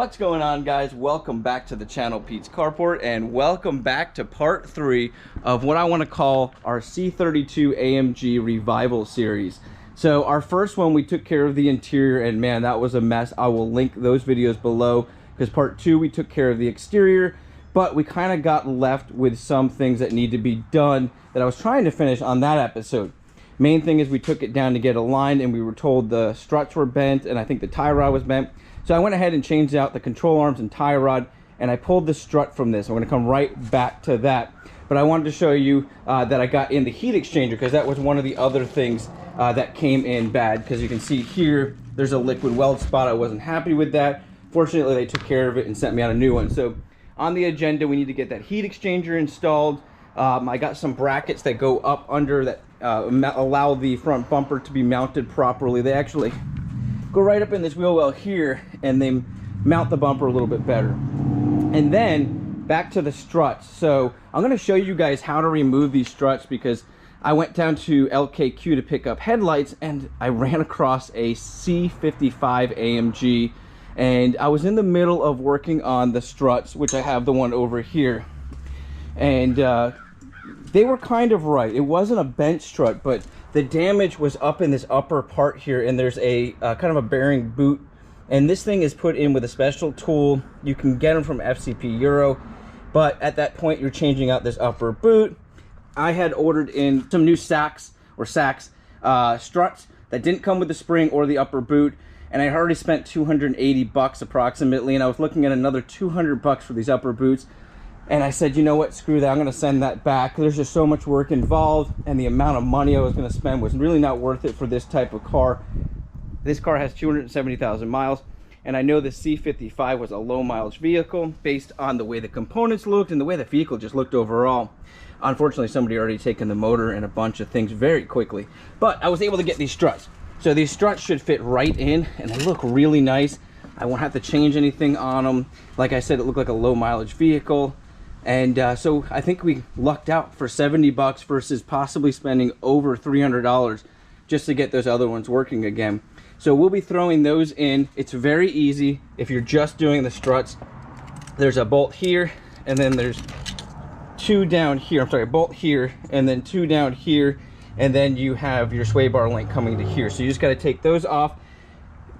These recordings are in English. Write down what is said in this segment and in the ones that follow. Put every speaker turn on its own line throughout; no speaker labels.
What's going on, guys? Welcome back to the channel, Pete's Carport, and welcome back to part 3 of what I want to call our C32 AMG revival series. So our first one, we took care of the interior, and man, that was a mess. I will link those videos below, because part 2 we took care of the exterior, but we kind of got left with some things that need to be done that I was trying to finish on that episode. Main thing is we took it down to get aligned, and we were told the struts were bent, and I think the tie rod was bent. So I went ahead and changed out the control arms and tie rod, and I pulled the strut from this. I'm going to come right back to that. But I wanted to show you that I got in the heat exchanger, because that was one of the other things that came in bad. Because you can see here, there's a liquid weld spot. I wasn't happy with that. Fortunately, they took care of it and sent me out a new one. So on the agenda, we need to get that heat exchanger installed. I got some brackets that go up under that allow the front bumper to be mounted properly. They actually go right up in this wheel well here, and they mount the bumper a little bit better. And then back to the struts. So I'm going to show you guys how to remove these struts, because I went down to LKQ to pick up headlights, and I ran across a C55 AMG, and I was in the middle of working on the struts, which I have the one over here, and they were kind of right. It wasn't a bent strut, but the damage was up in this upper part here, and there's a kind of a bearing boot, and this thing is put in with a special tool. You can get them from FCP Euro, but at that point you're changing out this upper boot. I had ordered in some new struts that didn't come with the spring or the upper boot, and I had already spent 280 bucks approximately, and I was looking at another 200 bucks for these upper boots. And I said, you know what, screw that, I'm going to send that back. There's just so much work involved, and the amount of money I was going to spend was really not worth it for this type of car. This car has 270,000 miles, and I know the C55 was a low mileage vehicle based on the way the components looked and the way the vehicle just looked overall. Unfortunately, somebody already taken the motor and a bunch of things very quickly. But I was able to get these struts. So these struts should fit right in, and they look really nice. I won't have to change anything on them. Like I said, it looked like a low mileage vehicle. And so I think we lucked out for 70 bucks versus possibly spending over $300 just to get those other ones working again. So we'll be throwing those in. It's very easy if you're just doing the struts. There's a bolt here, and then there's two down here. I'm sorry, a bolt here, and then two down here, and then you have your sway bar link coming to here. So you just got to take those off.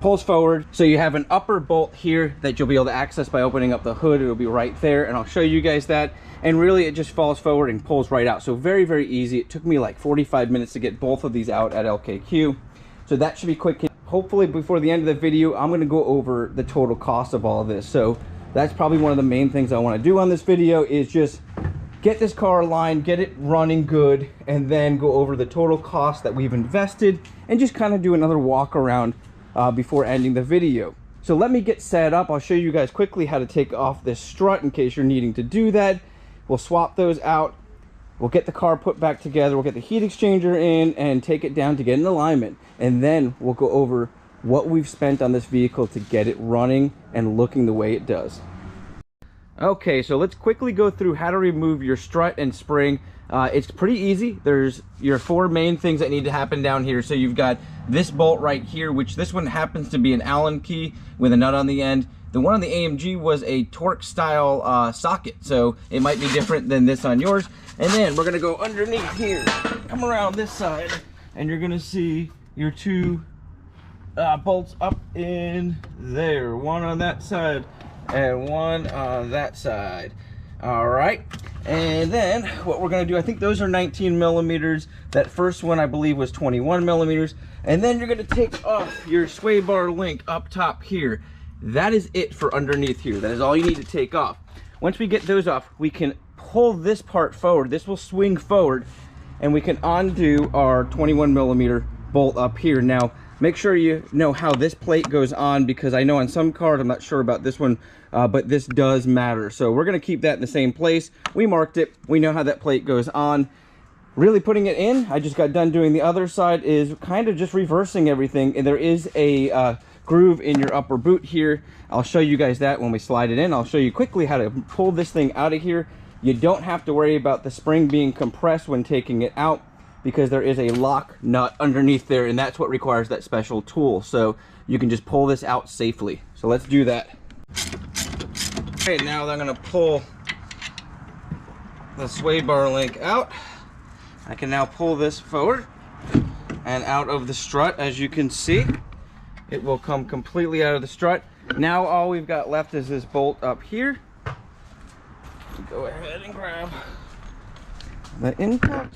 Pulls forward, so you have an upper bolt here that you'll be able to access by opening up the hood. It'll be right there, and I'll show you guys that. And really, it just falls forward and pulls right out. So very, very easy. It took me like 45 minutes to get both of these out at LKQ. So that should be quick. Hopefully before the end of the video, I'm going to go over the total cost of all of this. So that's probably one of the main things I want to do on this video, is just get this car aligned, get it running good, and then go over the total cost that we've invested, and just kind of do another walk around before ending the video. So let me get set up. I'll show you guys quickly how to take off this strut in case you're needing to do that. We'll swap those out. We'll get the car put back together. We'll get the heat exchanger in and take it down to get in alignment. And then we'll go over what we've spent on this vehicle to get it running and looking the way it does. Okay, so let's quickly go through how to remove your strut and spring. It's pretty easy. There's your 4 main things that need to happen down here. So you've got this bolt right here, which this one happens to be an Allen key with a nut on the end. The one on the AMG was a Torque style socket, so it might be different than this on yours. And then we're gonna go underneath here, come around this side, and you're gonna see your 2 bolts up in there. One on that side and one on that side. All right, and then what we're going to do, I think those are 19 millimeters. That first one I believe was 21 millimeters. And then you're going to take off your sway bar link up top here. That is it for underneath here. That is all you need to take off. Once we get those off, we can pull this part forward. This will swing forward, and we can undo our 21 millimeter bolt up here. Now make sure you know how this plate goes on, because I know on some cars, I'm not sure about this one, but this does matter. So we're going to keep that in the same place. We marked it. We know how that plate goes on. Really putting it in, I just got done doing the other side, is kind of just reversing everything. And there is a groove in your upper boot here. I'll show you guys that when we slide it in. I'll show you quickly how to pull this thing out of here. You don't have to worry about the spring being compressed when taking it out, because there is a lock nut underneath there, and that's what requires that special tool. So you can just pull this out safely. So let's do that. Okay, now I'm gonna pull the sway bar link out. I can now pull this forward and out of the strut. As you can see, it will come completely out of the strut. Now all we've got left is this bolt up here. Go ahead and grab the impact.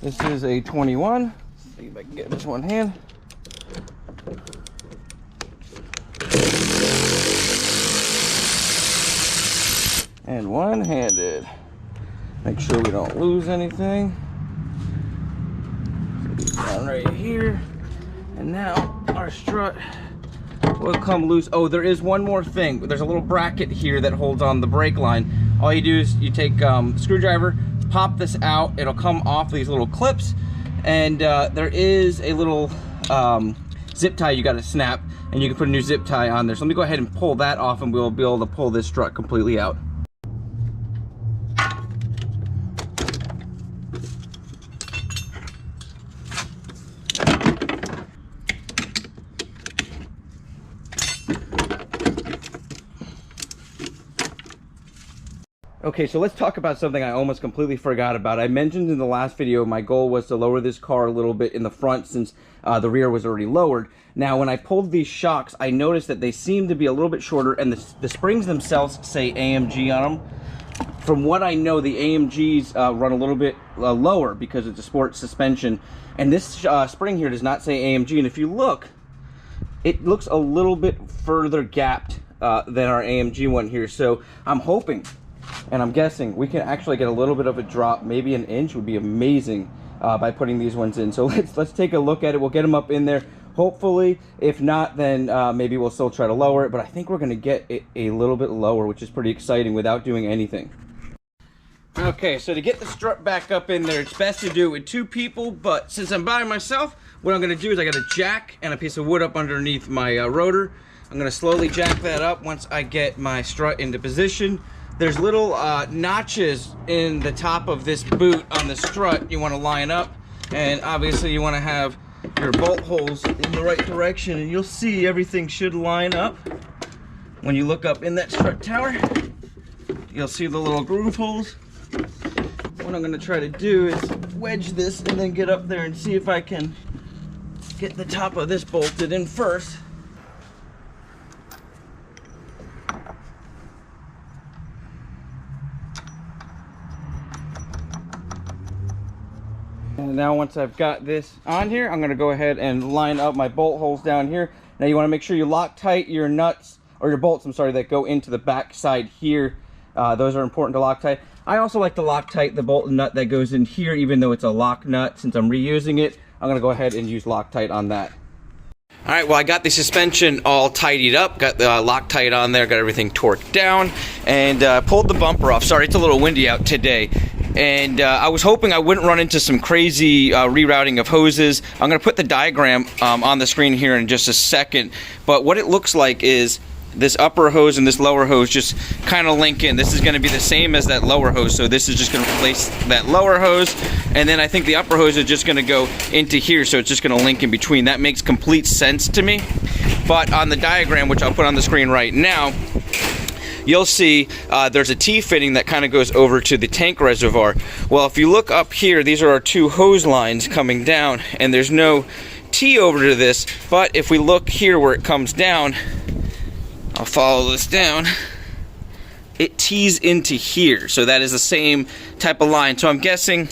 This is a 21. Let's see if I can get this one hand. And one-handed. Make sure we don't lose anything. Down right here. And now our strut will come loose. Oh, there is one more thing. There's a little bracket here that holds on the brake line. All you do is you take the screwdriver, pop this out. It'll come off these little clips. And there is a little zip tie you got to snap. And you can put a new zip tie on there. So let me go ahead and pull that off, and we'll be able to pull this strut completely out. Okay, so let's talk about something I almost completely forgot about. I mentioned in the last video my goal was to lower this car a little bit in the front since the rear was already lowered. Now, when I pulled these shocks, I noticed that they seem to be a little bit shorter, and the springs themselves say AMG on them. From what I know, the AMGs run a little bit lower because it's a sport suspension, and this spring here does not say AMG, and if you look, it looks a little bit further gapped than our AMG one here. So I'm hoping, and I'm guessing, we can actually get a little bit of a drop. Maybe an inch would be amazing by putting these ones in. So let's take a look at it. We'll get them up in there. Hopefully, if not, then maybe we'll still try to lower it. But I think we're going to get it a little bit lower, which is pretty exciting, without doing anything. Okay, so to get the strut back up in there, it's best to do it with two people. But since I'm by myself, what I'm going to do is I got a jack and a piece of wood up underneath my rotor. I'm going to slowly jack that up once I get my strut into position. There's little notches in the top of this boot on the strut you want to line up, and obviously you want to have your bolt holes in the right direction, and you'll see everything should line up. When you look up in that strut tower, you'll see the little groove holes. What I'm going to try to do is wedge this and then get up there and see if I can get the top of this bolted in first. And now once I've got this on here, I'm going to go ahead and line up my bolt holes down here. Now you want to make sure you lock tight your nuts, or your bolts, I'm sorry, that go into the back side here. Those are important to lock tight. I also like to lock tight the bolt and nut that goes in here, even though it's a lock nut. Since I'm reusing it, I'm going to go ahead and use Loctite on that. All right, well, I got the suspension all tidied up, got the Loctite on there, got everything torqued down, and pulled the bumper off. Sorry, it's a little windy out today. And I was hoping I wouldn't run into some crazy rerouting of hoses. I'm going to put the diagram on the screen here in just a second. But what it looks like is this upper hose and this lower hose just kind of link in. This is going to be the same as that lower hose. So this is just going to replace that lower hose. And then I think the upper hose is just going to go into here. So it's just going to link in between. That makes complete sense to me. But on the diagram, which I'll put on the screen right now, you'll see there's a T-fitting that kind of goes over to the tank reservoir. Well, if you look up here, these are our two hose lines coming down, and there's no T over to this. But if we look here where it comes down, I'll follow this down, it tees into here. So that is the same type of line. So I'm guessing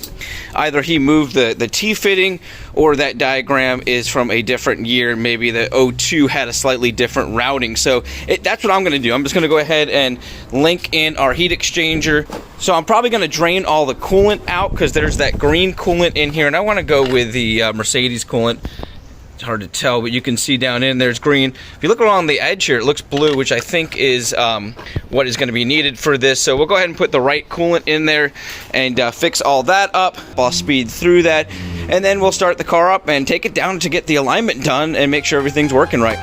either he moved the T-fitting, or that diagram is from a different year. Maybe the 02 had a slightly different routing. So that's what I'm going to do. I'm just going to go ahead and link in our heat exchanger. So I'm probably going to drain all the coolant out, because there's that green coolant in here, and I want to go with the Mercedes coolant. It's hard to tell, but you can see down in there's green. If you look along the edge here, it looks blue, which I think is what is going to be needed for this. So we'll go ahead and put the right coolant in there and fix all that up. I'll speed through that, and then we'll start the car up and take it down to get the alignment done and make sure everything's working right.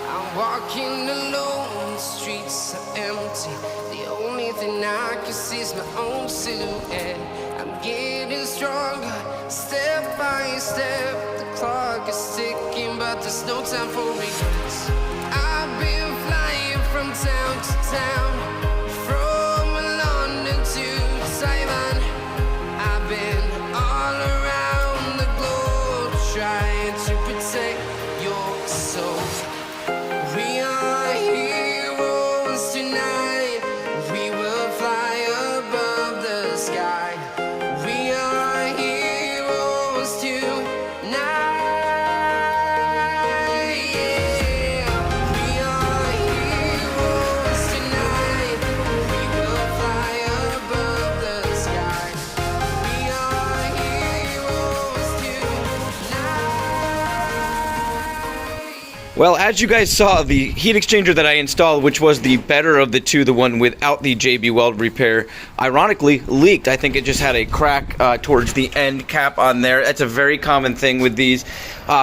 I'm walking alone, the streets are empty. The only thing I can see is my own silhouette. I'm getting stronger, step by step. heart, there's no time for regrets. I've been flying from town to town, from London to Taiwan. I've been all around the globe trying to protect your soul. We are heroes tonight. We will fly above the sky. We are heroes tonight. Yeah. We are heroes tonight. We will fly above the sky. We are heroes tonight.
Well, as you guys saw, the heat exchanger that I installed, which was the better of the two, the one without the JB Weld repair, ironically leaked. I think it just had a crack towards the end cap on there. That's a very common thing with these.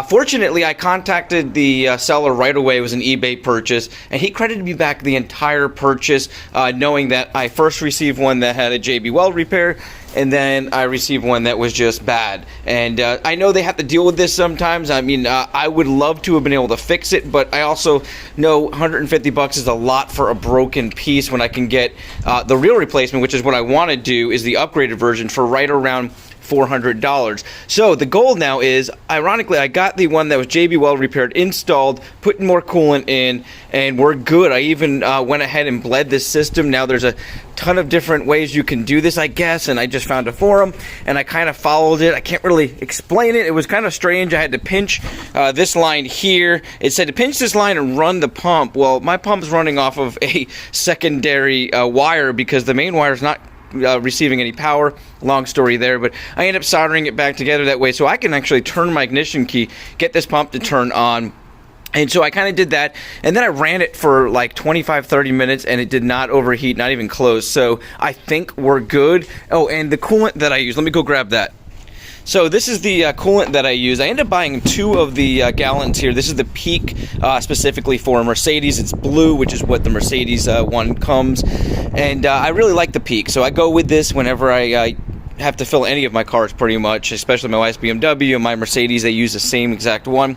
Fortunately, I contacted the seller right away. It was an eBay purchase, and he credited me back the entire purchase, knowing that I first received one that had a JB Weld repair, and then I received one that was just bad. And I know they have to deal with this sometimes. I mean, I would love to have been able to fix it, but I also know 150 bucks is a lot for a broken piece when I can get the real replacement, which is what I want to do, is the upgraded version for right around $400. So the goal now is, ironically, I got the one that was JB Weld repaired, installed, putting more coolant in, and we're good. I even went ahead and bled this system. Now there's a ton of different ways you can do this, I guess, and I just found a forum and I kind of followed it. I can't really explain it. It was kind of strange. I had to pinch this line here. It said to pinch this line and run the pump. Well, my pump's running off of a secondary wire because the main wire is not receiving any power. Long story there, but I end up soldering it back together that way so I can actually turn my ignition key, get this pump to turn on. And so I kind of did that, and then I ran it for like 25-30 minutes, and it did not overheat, not even close. So I think we're good. Oh, and the coolant that I use, let me go grab that. So this is the coolant that I use. I ended up buying 2 of the gallons here. This is the Peak, specifically for Mercedes. It's blue, which is what the Mercedes one comes. And I really like the Peak, so I go with this whenever I have to fill any of my cars pretty much, especially my wife's BMW and my Mercedes. They use the same exact one.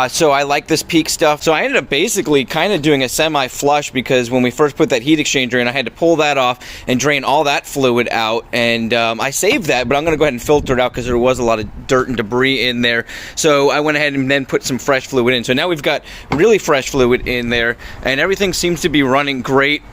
So I like this Peak stuff. So I ended up basically kind of doing a semi-flush, because when we first put that heat exchanger in, I had to pull that off and drain all that fluid out. And I saved that, but I'm going to go ahead and filter it out because there was a lot of dirt and debris in there. So I went ahead and then put some fresh fluid in. So now we've got really fresh fluid in there, and everything seems to be running great.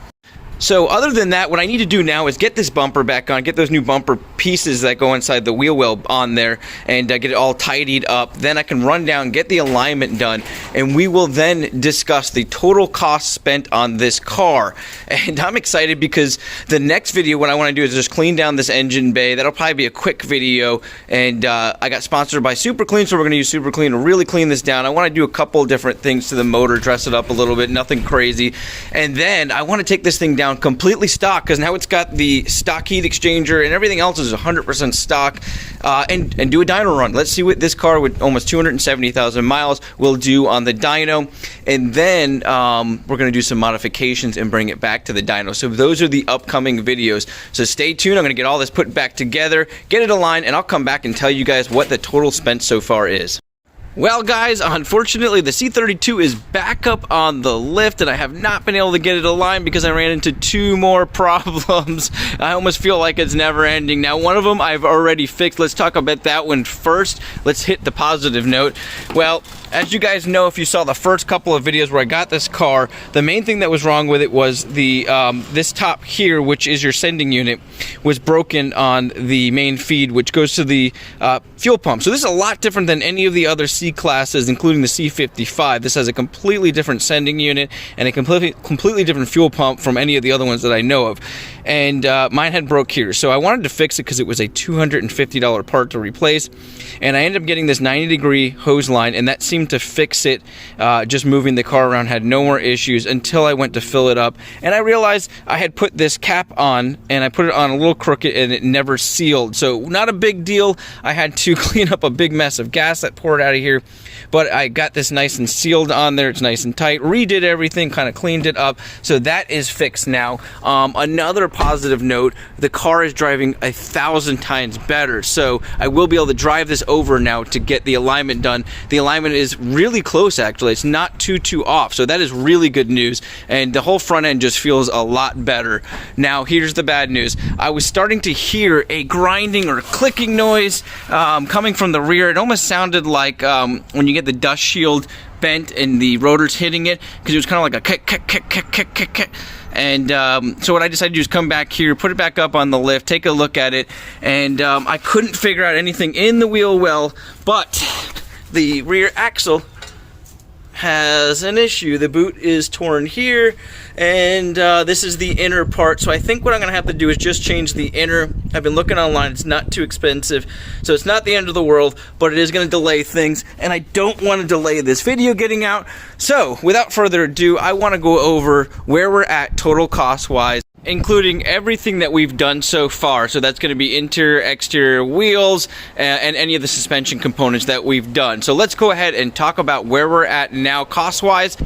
So other than that, what I need to do now is get this bumper back on, get those new bumper pieces that go inside the wheel well on there, and get it all tidied up. Then I can run down, get the alignment done, and we will then discuss the total cost spent on this car. And I'm excited because the next video, what I want to do is just clean down this engine bay. That'll probably be a quick video, and I got sponsored by Super Clean, so we're going to use Super Clean to really clean this down. I want to do a couple different things to the motor, dress it up a little bit, nothing crazy. And then I want to take this thing down completely stock, because now it's got the stock heat exchanger and everything else is 100% stock, and do a dyno run. Let's see what this car with almost 270,000 miles will do on the dyno, and then we're going to do some modifications and bring it back to the dyno. So those are the upcoming videos, so stay tuned. I'm going to get all this put back together, get it aligned, and I'll come back and tell you guys what the total spent so far is. Well, guys, unfortunately, the C32 is back up on the lift, and I have not been able to get it aligned because I ran into 2 more problems. I almost feel like it's never ending. Now, one of them I've already fixed. Let's talk about that one first. Let's hit the positive note. Well, as you guys know, if you saw the first couple of videos where I got this car, the main thing that was wrong with it was the this top here, which is your sending unit, was broken on the main feed, which goes to the fuel pump. So this is a lot different than any of the other C-classes, including the C55. This has a completely different sending unit and a completely different fuel pump from any of the other ones that I know of. And mine had broke here, so I wanted to fix it because it was a $250 part to replace. And I ended up getting this 90-degree hose line, and that seemed to fix it. Just moving the car around, had no more issues until I went to fill it up, and I realized I had put this cap on, and I put it on a little crooked, and it never sealed. So not a big deal. I had to clean up a big mess of gas that poured out of here, but I got this nice and sealed on there. It's nice and tight. Redid everything, kind of cleaned it up, so that is fixed now. Another positive note, the car is driving 1,000 times better. So I will be able to drive this over now to get the alignment done. The alignment is really close, actually. It's not too off. So that is really good news. And the whole front end just feels a lot better. Now, here's the bad news. I was starting to hear a grinding or clicking noise coming from the rear. It almost sounded like when you get the dust shield bent and the rotor's hitting it, because it was kind of like a kick. And so what I decided to do is come back here, put it back up on the lift, take a look at it, and I couldn't figure out anything in the wheel well, but the rear axle has an issue. The boot is torn here, and this is the inner part. So I think what I'm gonna have to do is just change the inner. I've been looking online, it's not too expensive, so it's not the end of the world, but it is gonna delay things, and I don't want to delay this video getting out. So without further ado, I want to go over where we're at total cost wise, including everything that we've done so far. So that's going to be interior, exterior wheels, and any of the suspension components that we've done. So let's go ahead and talk about where we're at now cost-wise.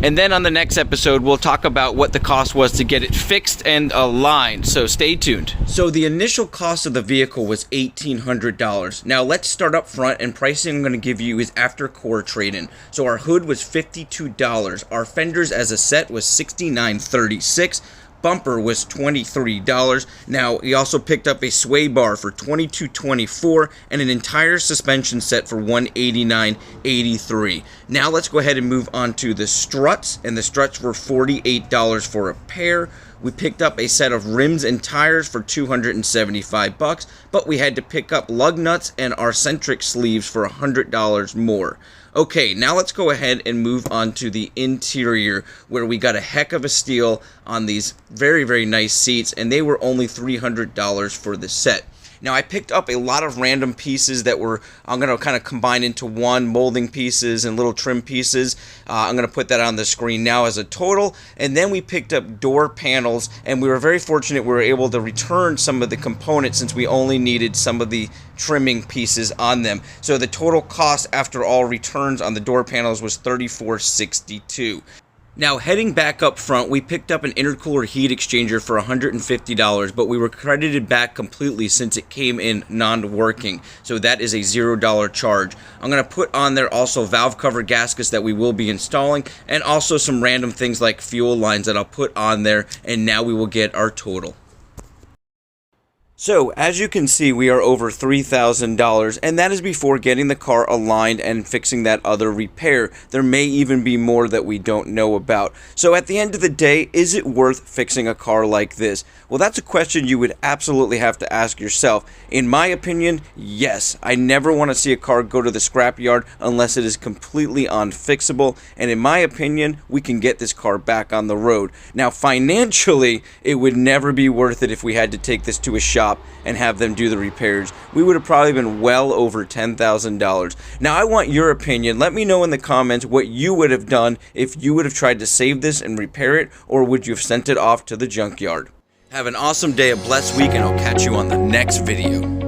And then on the next episode, we'll talk about what the cost was to get it fixed and aligned. So stay tuned. So the initial cost of the vehicle was $1,800. Now let's start up front, and pricing I'm going to give you is after core trade-in. So our hood was $52. Our fenders as a set was $69.36. Bumper was $23. Now, he also picked up a sway bar for $22.24 and an entire suspension set for $189.83. Now, let's go ahead and move on to the struts, and the struts were $48 for a pair. We picked up a set of rims and tires for $275, but we had to pick up lug nuts and our centric sleeves for $100 more. Okay, now let's go ahead and move on to the interior, where we got a heck of a steal on these very nice seats, and they were only $300 for the set. Now, I picked up a lot of random pieces that I'm going to kind of combine into one, molding pieces and little trim pieces. I'm going to put that on the screen now as a total. And then we picked up door panels, and we were very fortunate we were able to return some of the components since we only needed some of the trimming pieces on them. So the total cost after all returns on the door panels was $34.62. Now, heading back up front, we picked up an intercooler heat exchanger for $150, but we were credited back completely since it came in non-working. So that is a $0 charge. I'm going to put on there also valve cover gaskets that we will be installing, and also some random things like fuel lines that I'll put on there, and now we will get our total. So, as you can see, we are over $3,000, and that is before getting the car aligned and fixing that other repair. There may even be more that we don't know about. So, at the end of the day, is it worth fixing a car like this? Well, that's a question you would absolutely have to ask yourself. In my opinion, yes. I never want to see a car go to the scrapyard unless it is completely unfixable, and in my opinion, we can get this car back on the road. Now, financially, it would never be worth it if we had to take this to a shop and have them do the repairs. We would have probably been well over $10,000. Now, I want your opinion. Let me know in the comments what you would have done if you would have tried to save this and repair it, or would you have sent it off to the junkyard? Have an awesome day, a blessed week, and I'll catch you on the next video.